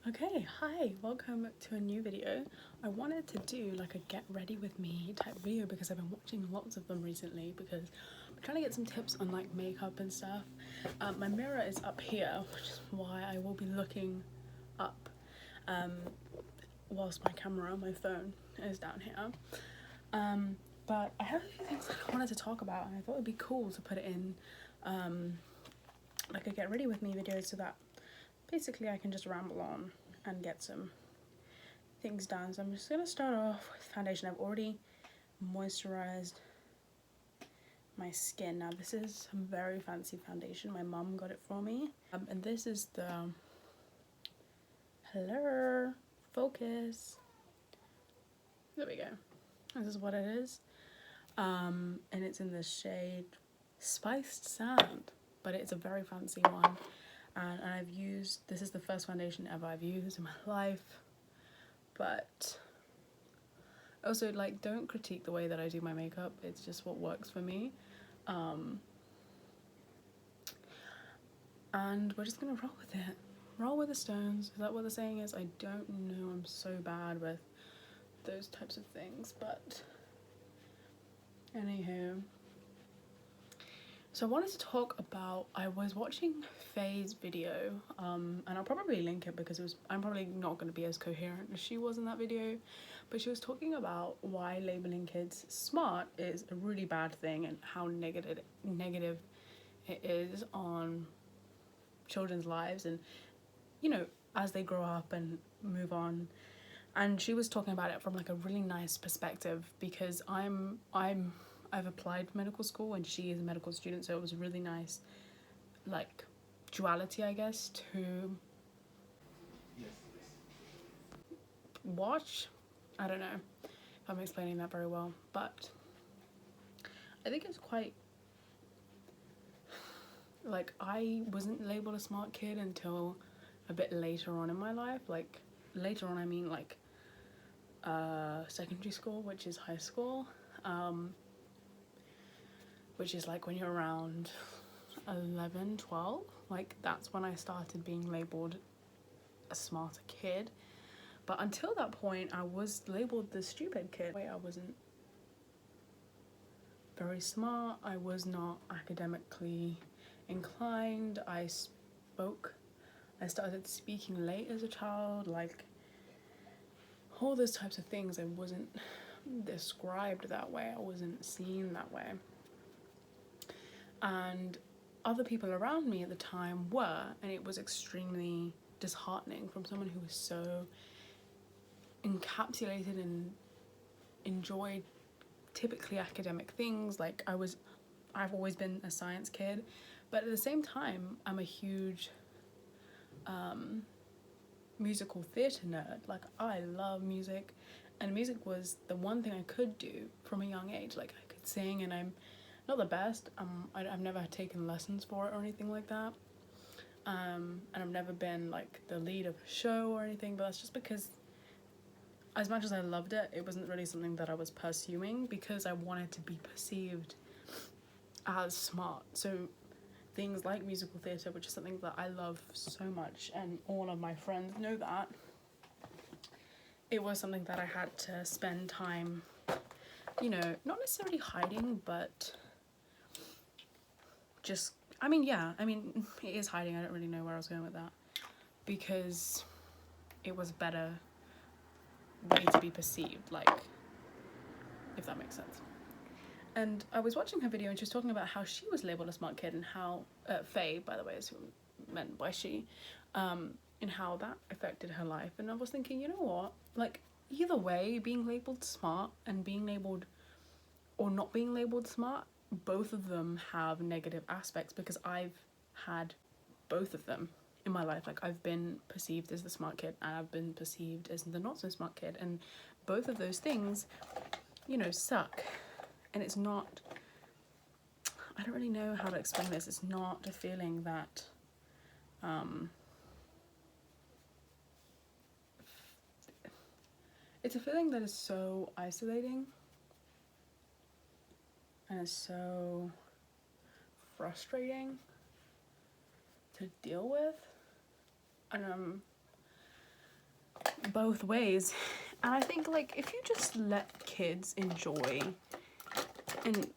Okay, hi, welcome to a new video. I wanted to do like a get ready with me type video because I've been watching lots of them recently because I'm trying to get some tips on like makeup and stuff. My mirror is up here, which is why I will be looking up whilst my camera, my phone, is down here. But I have a few things I wanted to talk about and I thought it'd be cool to put it in like a get ready with me video so that basically I can just ramble on and get some things done. So I'm just gonna start off with foundation. I've already moisturized my skin. Now this is some very fancy foundation. My mum got it for me. And this is the hello focus. There we go. This is what it is. And it's in the shade Spiced Sand, but it's a very fancy one. And I've used, this is the first foundation ever I've used in my life, but also like don't critique the way that I do my makeup, it's just what works for me. And we're just gonna roll with it. Roll with the stones, is that what the saying is? I don't know, I'm so bad with those types of things, but anywho. So I wanted to talk about, I was watching Faye's video, and I'll probably link it because I'm probably not going to be as coherent as she was in that video, but she was talking about why labeling kids smart is a really bad thing and how negative it is on children's lives and, you know, as they grow up and move on. And she was talking about it from like a really nice perspective because I've applied for medical school and she is a medical student, so it was a really nice like duality, I guess, to watch. I don't know if I'm explaining that very well, but I think it's quite like I wasn't labeled a smart kid until a bit later on in my life. Like later on I mean like secondary school, which is high school, which is like when you're around 11, 12, like that's when I started being labelled a smarter kid. But until that point I was labelled the stupid kid. I wasn't very smart, I was not academically inclined, I started speaking late as a child, like all those types of things. I wasn't described that way, I wasn't seen that way. And other people around me at the time were, and it was extremely disheartening from someone who was so encapsulated and enjoyed typically academic things. Like I've always been a science kid, but at the same time I'm a huge musical theatre nerd. Like I love music, and music was the one thing I could do from a young age. Like I could sing, and I'm not the best, I've never taken lessons for it or anything like that, and I've never been like the lead of a show or anything, but that's just because as much as I loved it, it wasn't really something that I was pursuing because I wanted to be perceived as smart. So things like musical theatre, which is something that I love so much and all of my friends know that, it was something that I had to spend time, you know, not necessarily hiding, but just, I mean, it is hiding. I don't really know where I was going with that, because it was better way to be perceived, like, if that makes sense. And I was watching her video and she was talking about how she was labelled a smart kid and how, Faye, by the way, is who meant by she, and how that affected her life. And I was thinking, you know what, like, either way, being labelled smart and being labelled or not being labelled smart, both of them have negative aspects, because I've had both of them in my life. Like I've been perceived as the smart kid and I've been perceived as the not so smart kid, and both of those things, you know, suck. And it's not, I don't really know how to explain this, it's not a feeling that it's a feeling that is so isolating and is so frustrating to deal with. And both ways. And I think, like, if you just let kids enjoy and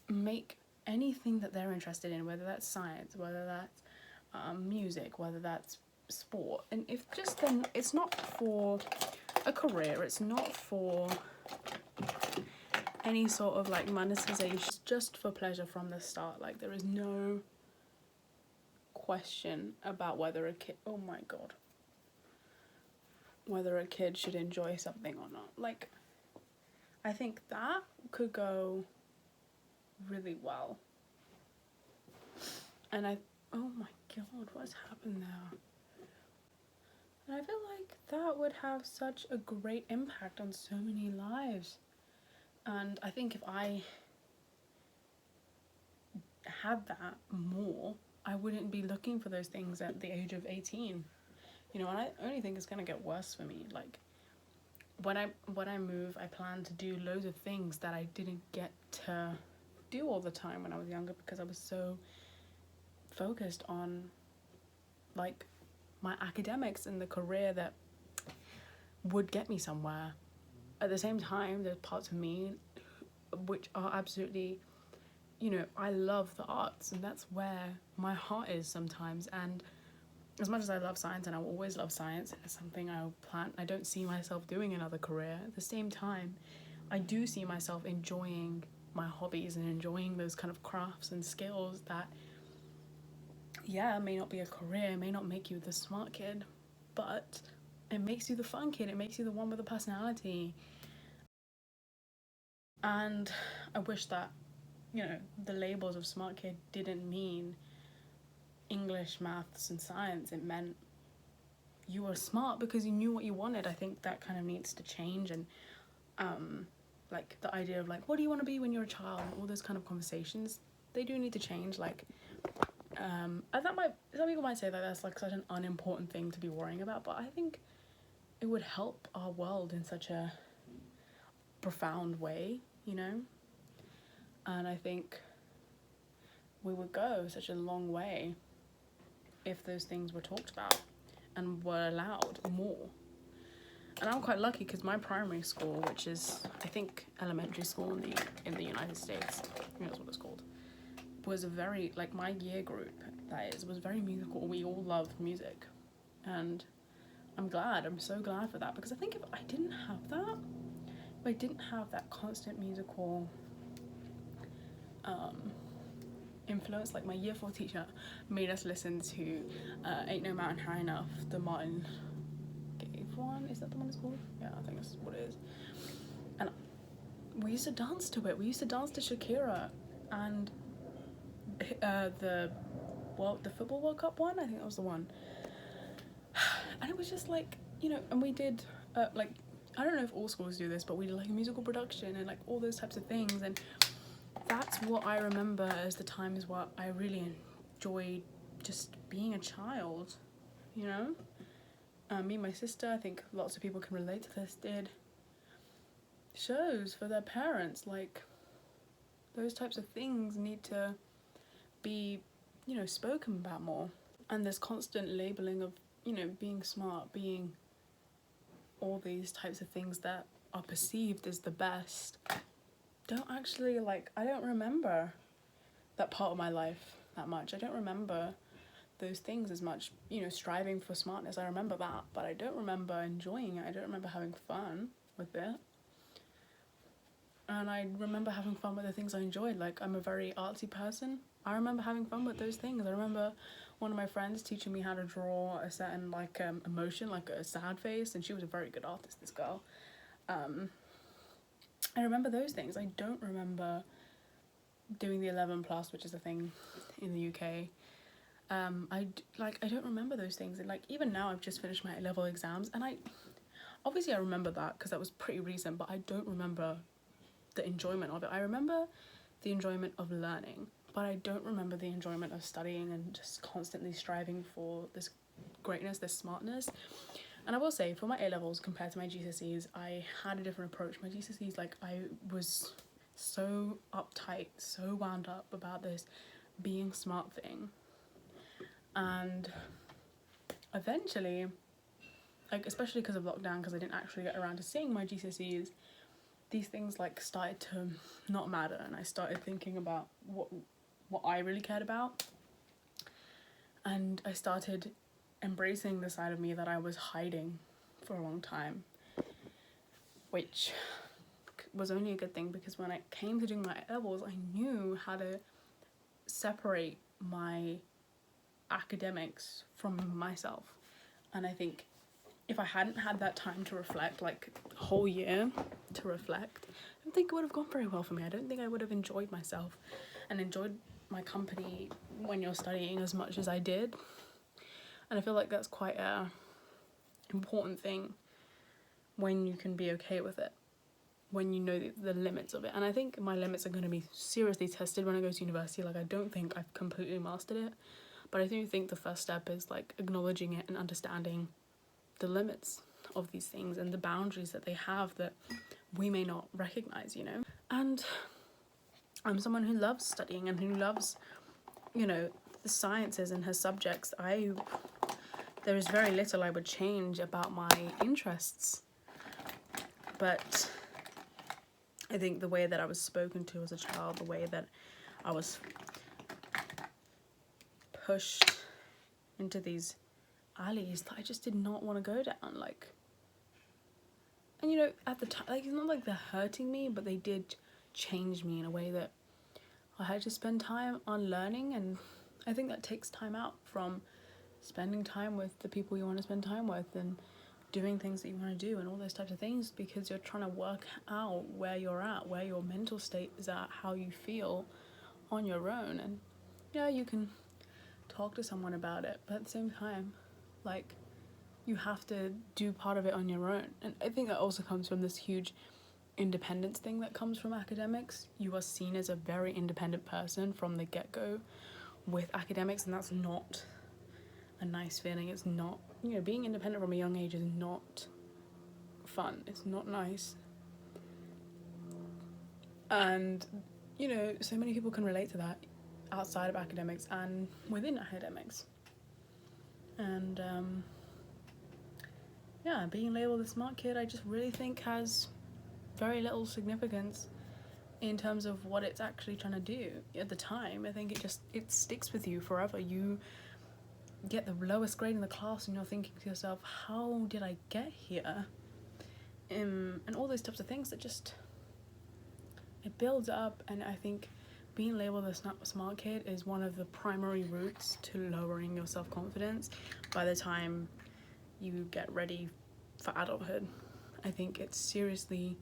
make anything that they're interested in, whether that's science, whether that's music, whether that's sport, and if just then it's not for a career, it's not for any sort of like monetization, it's just for pleasure from the start. Like, there is no question about whether a kid, oh my god, whether a kid should enjoy something or not. Like, I think that could go really well. And oh my god, what's happened there? And I feel like that would have such a great impact on so many lives. And I think if I had that more, I wouldn't be looking for those things at the age of 18. You know, and I only think it's gonna get worse for me. Like, when I move, I plan to do loads of things that I didn't get to do all the time when I was younger, because I was so focused on like my academics and the career that would get me somewhere. At the same time, there's parts of me which are absolutely, you know, I love the arts, and that's where my heart is sometimes. And as much as I love science, and I will always love science, it's something I don't see myself doing another career. At the same time, I do see myself enjoying my hobbies and enjoying those kind of crafts and skills that, yeah, it may not be a career, it may not make you the smart kid, but it makes you the fun kid, it makes you the one with a personality. And I wish that, you know, the labels of smart kid didn't mean English, maths, and science. It meant you were smart because you knew what you wanted. I think that kind of needs to change. And like the idea of like, what do you want to be when you're a child, and all those kind of conversations, they do need to change. Like some people might say that that's like such an unimportant thing to be worrying about, but I think it would help our world in such a profound way, you know. And I think we would go such a long way if those things were talked about and were allowed more. And I'm quite lucky because my primary school, which is, I think, elementary school in the United States, I think that's what it's called, was a very, like, my year group, that is, was very musical. We all loved music. And I'm so glad for that, because I think if I didn't have that constant musical influence, like my year 4 teacher made us listen to Ain't No Mountain High Enough, the Martin Gave one, is that the one it's called? Yeah, I think that's what it is. And we used to dance to it. We used to dance to Shakira, and the football World Cup one, I think that was the one. And it was just like, you know, and we did like, I don't know if all schools do this, but we did like musical production and like all those types of things. And that's what I remember as the times where I really enjoyed just being a child, you know. Me and my sister, I think lots of people can relate to this, did shows for their parents. Like, those types of things need to be, you know, spoken about more. And this constant labeling of, you know, being smart, being all these types of things that are perceived as the best, don't actually, like, I don't remember that part of my life that much. I don't remember those things as much, you know, striving for smartness. I remember that, but I don't remember enjoying it. I don't remember having fun with it. And I remember having fun with the things I enjoyed. Like, I'm a very artsy person. I remember having fun with those things. I remember one of my friends teaching me how to draw a certain, like, emotion, like a sad face, and she was a very good artist, this girl. I remember those things. I don't remember doing the 11 plus, which is a thing in the UK. I don't remember those things. And like, even now I've just finished my A-level exams, and I remember that because that was pretty recent, but I don't remember the enjoyment of it. I remember the enjoyment of learning, but I don't remember the enjoyment of studying and just constantly striving for this greatness, this smartness. And I will say, for my A-levels compared to my GCSEs, I had a different approach. My GCSEs, like, I was so uptight, so wound up about this being smart thing. And eventually like, especially because of lockdown, because I didn't actually get around to seeing my GCSEs, these things like started to not matter, and I started thinking about what I really cared about, and I started embracing the side of me that I was hiding for a long time, which was only a good thing, because when it came to doing my A-levels, I knew how to separate my academics from myself. And I think if I hadn't had that time to reflect, like a whole year to reflect, I don't think it would have gone very well for me. I don't think I would have enjoyed myself and enjoyed my company when you're studying as much as I did. And I feel like that's quite a important thing, when you can be okay with it, when you know the limits of it. And I think my limits are going to be seriously tested when I go to university. Like, I don't think I've completely mastered it, but I do think the first step is like acknowledging it and understanding the limits of these things and the boundaries that they have that we may not recognize, you know. And I'm someone who loves studying and who loves, you know, the sciences and her subjects. There is very little I would change about my interests, but I think the way that I was spoken to as a child, the way that I was pushed into these alleys that I just did not want to go down, like, and you know, at the time, like, it's not like they're hurting me, but they did change me in a way that I had to spend time on learning. And I think that takes time out from spending time with the people you want to spend time with and doing things that you want to do and all those types of things, because you're trying to work out where you're at, where your mental state is at, how you feel on your own. And yeah, you can talk to someone about it, but at the same time, like, you have to do part of it on your own. And I think that also comes from this huge independence thing that comes from academics. You are seen as a very independent person from the get-go with academics, and that's not a nice feeling. It's not, you know, being independent from a young age is not fun. It's not nice. And, you know, so many people can relate to that outside of academics and within academics. And yeah, being labelled a smart kid, I just really think has very little significance in terms of what it's actually trying to do at the time. I think it sticks with you forever. You get the lowest grade in the class and you're thinking to yourself, how did I get here? And all those types of things that just, it builds up. And I think being labelled a smart kid is one of the primary routes to lowering your self-confidence by the time you get ready for adulthood. I think it's seriously,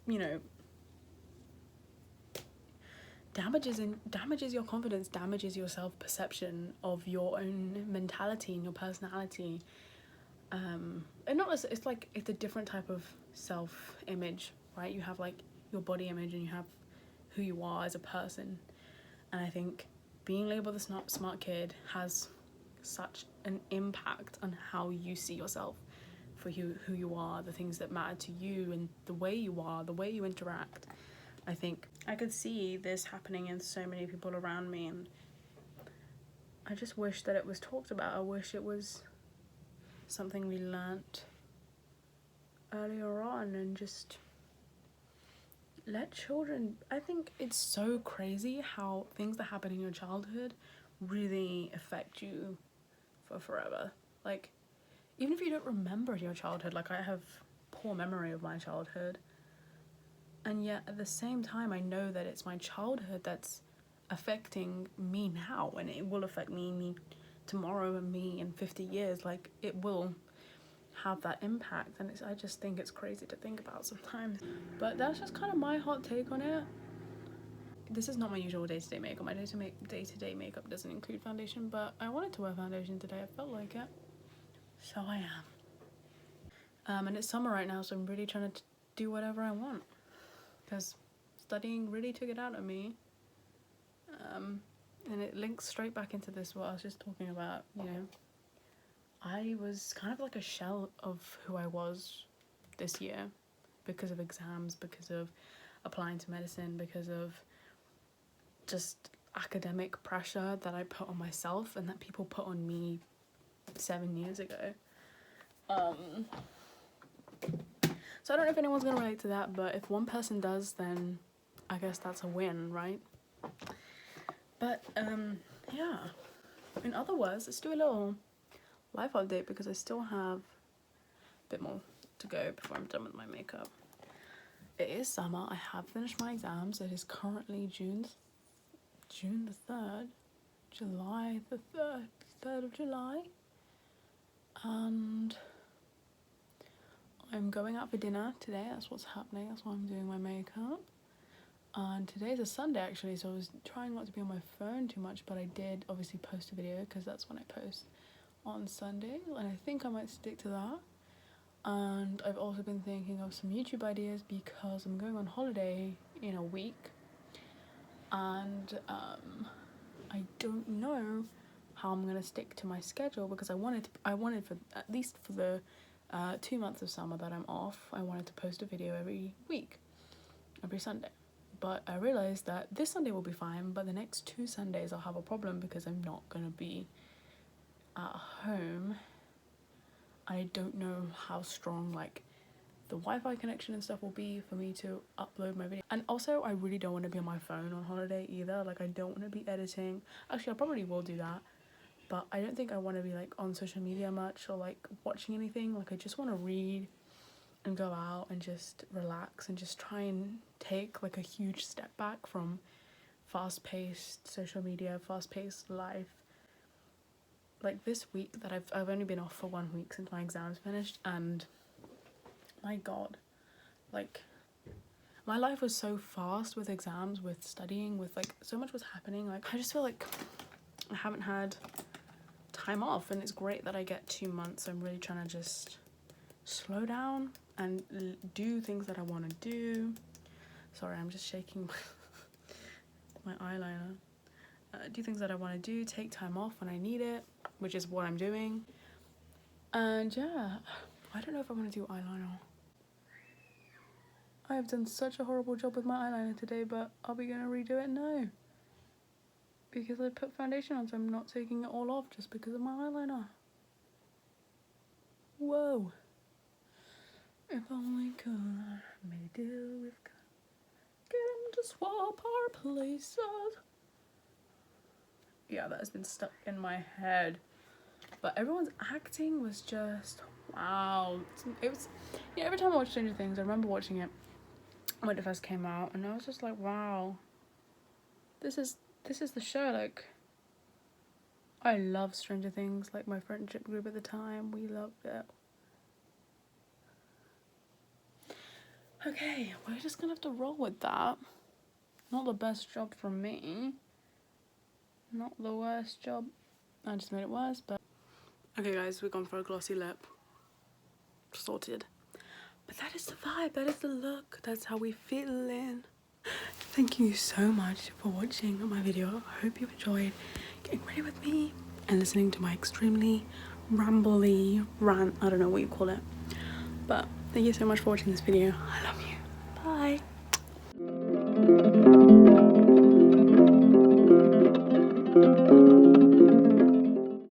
you know, damages your confidence, damages your self-perception of your own mentality and your personality. And not as, it's like, it's a different type of self-image, right? You have like your body image and you have who you are as a person. And I think being labelled a smart kid has such an impact on how you see yourself, for who you are, the things that matter to you, and the way you are, the way you interact. I think I could see this happening in so many people around me, and I just wish that it was talked about. I wish it was something we learnt earlier on, and just let children. I think it's so crazy how things that happen in your childhood really affect you for forever. Like, even if you don't remember your childhood, like I have poor memory of my childhood, and yet at the same time I know that it's my childhood that's affecting me now, and it will affect me tomorrow and me in 50 years. Like, it will have that impact, and I just think it's crazy to think about sometimes. But that's just kind of my hot take on it. This is not my usual day-to-day makeup. My day-to-day makeup doesn't include foundation, but I wanted to wear foundation today. I felt like it, so I am. And it's summer right now, so I'm really trying to do whatever I want, because studying really took it out of me. And it links straight back into this, what I was just talking about, you know. I was kind of like a shell of who I was this year, because of exams, because of applying to medicine, because of just academic pressure that I put on myself and that people put on me 7 years ago. So I don't know if anyone's gonna relate to that, but if one person does, then I guess that's a win, right? But yeah, in other words, let's do a little life update because I still have a bit more to go before I'm done with my makeup. It is summer. I have finished my exams. It is currently June the 3rd, July the 3rd of July, and I'm going out for dinner today. That's what's happening. That's why I'm doing my makeup. And today's a Sunday actually, so I was trying not to be on my phone too much, but I did obviously post a video because that's when I post on Sunday, and I think I might stick to that. And I've also been thinking of some YouTube ideas because I'm going on holiday in a week, and I don't know how I'm gonna stick to my schedule because I wanted for at least for the 2 months of summer that I'm off, I wanted to post a video every week, every Sunday. But I realized that this Sunday will be fine, but the next 2 Sundays I'll have a problem because I'm not gonna be at home. I don't know how strong like the Wi-Fi connection and stuff will be for me to upload my video. And also I really don't want to be on my phone on holiday either. Like I don't want to be editing. Actually I probably will do that, but I don't think I want to be like on social media much or like watching anything. Like I just want to read and go out and just relax and just try and take like a huge step back from fast-paced social media, fast-paced life. Like this week that I've only been off for 1 week since my exams finished, and my god, like my life was so fast with exams, with studying, with like so much was happening. Like I just feel like I haven't had time off, and it's great that I get 2 months. I'm really trying to just slow down and do things that I want to do. Sorry, I'm just shaking my eyeliner. Do things that I want to do, take time off when I need it, which is what I'm doing. And yeah, I don't know if I want to do eyeliner. I have done such a horrible job with my eyeliner today, but are we gonna redo it? No, because I put foundation on, so I'm not taking it all off just because of my eyeliner. Whoa. If only could make a deal with God, get him to swap our places. Yeah, that has been stuck in my head. But everyone's acting was just wow. It was, yeah, every time I watch Stranger Things, I remember watching it when it first came out, and I was just like, wow, this is the show. Like I love Stranger Things. Like my friendship group at the time, we loved it. Okay, we're just gonna have to roll with that. Not the best job from me. Not the worst job. I just made it worse, but... Okay guys, we've gone for a glossy lip. Sorted. But that is the vibe, that is the look, that's how we feeling. Thank you so much for watching my video. I hope you enjoyed getting ready with me and listening to my extremely rambly rant. I don't know what you call it. But thank you so much for watching this video. I love you. Bye.